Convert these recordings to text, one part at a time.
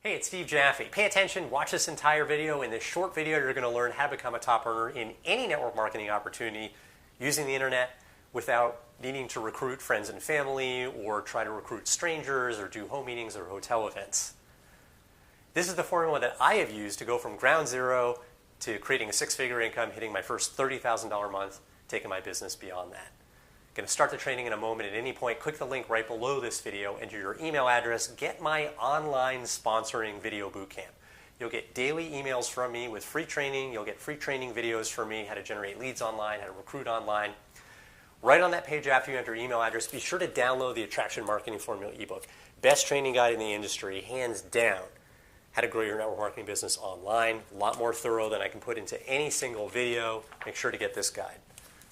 Hey, it's Steve Jaffe. Pay attention, watch this entire video. In this short video, you're going to learn how to become a top earner in any network marketing opportunity using the internet without needing to recruit friends and family or try to recruit strangers or do home meetings or hotel events. This is the formula that I have used to go from ground zero to creating a six-figure income, hitting my first $30,000 a month, taking my business beyond that. I'm going to start the training in a moment. At any point, click the link right below this video, enter your email address, get my online sponsoring video bootcamp. You'll get daily emails from me with free training. You'll get free training videos from me, how to generate leads online, how to recruit online. Right on that page after you enter your email address, be sure to download the Attraction Marketing Formula ebook. Best training guide in the industry, hands down. How to grow your network marketing business online. A lot more thorough than I can put into any single video. Make sure to get this guide.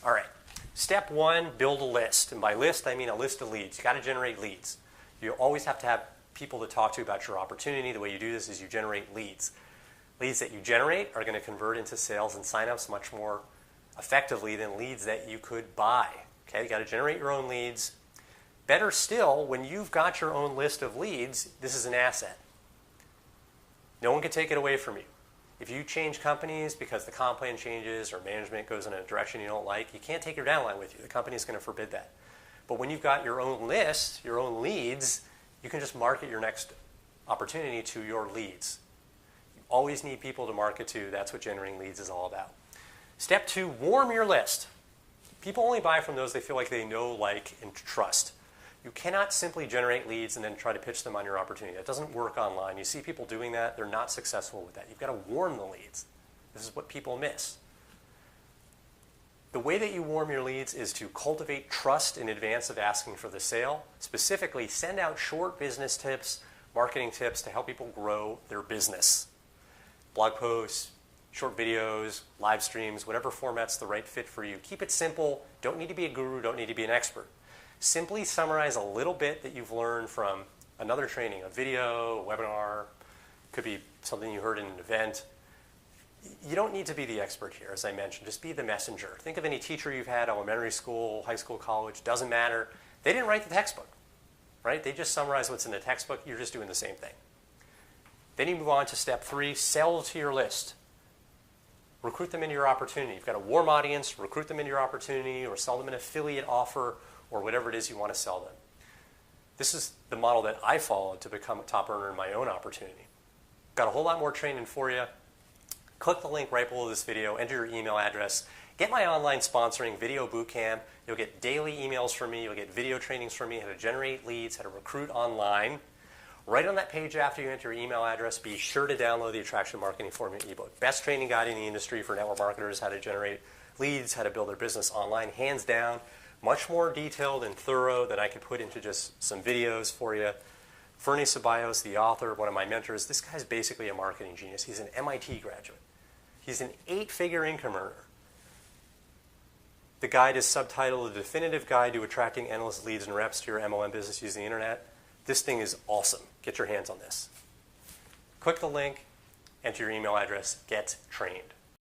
All right. Step one, build a list. And by list, I mean a list of leads. You've got to generate leads. You always have to have people to talk to about your opportunity. The way you do this is you generate leads. Leads that you generate are going to convert into sales and signups much more effectively than leads that you could buy. Okay, you've got to generate your own leads. Better still, when you've got your own list of leads, this is an asset. No one can take it away from you. If you change companies because the comp plan changes or management goes in a direction you don't like, you can't take your downline with you. The company is going to forbid that. But when you've got your own list, your own leads, you can just market your next opportunity to your leads. You always need people to market to. That's what generating leads is all about. Step two, warm your list. People only buy from those they feel like they know, like, and trust. You cannot simply generate leads and then try to pitch them on your opportunity. That doesn't work online. You see people doing that. They're not successful with that. You've got to warm the leads. This is what people miss. The way that you warm your leads is to cultivate trust in advance of asking for the sale. Specifically, send out short business tips, marketing tips to help people grow their business. Blog posts, short videos, live streams, whatever format's the right fit for you. Keep it simple. Don't need to be a guru. Don't need to be an expert. Simply summarize a little bit that you've learned from another training, a video, a webinar, could be something you heard in an event. You don't need to be the expert here, as I mentioned. Just be the messenger. Think of any teacher you've had, elementary school, high school, college, doesn't matter. They didn't write the textbook, right? They just summarize what's in the textbook. You're just doing the same thing. Then you move on to step three, sell to your list. Recruit them into your opportunity. You've got a warm audience, recruit them into your opportunity or sell them an affiliate offer or whatever it is you want to sell them. This is the model that I followed to become a top earner in my own opportunity. Got a whole lot more training for you. Click the link right below this video, enter your email address, get my online sponsoring video bootcamp. You'll get daily emails from me, you'll get video trainings from me, how to generate leads, how to recruit online. Right on that page after you enter your email address, be sure to download the Attraction Marketing Formula ebook. Best training guide in the industry for network marketers, how to generate leads, how to build their business online, hands down. Much more detailed and thorough than I could put into just some videos for you. Fernie Ceballos, the author, one of my mentors, this guy's basically a marketing genius. He's an MIT graduate. He's an 8-figure income earner. The guide is subtitled The Definitive Guide to Attracting Endless Leads and Reps to Your MLM Business Using the Internet. This thing is awesome. Get your hands on this. Click the link, enter your email address, get trained.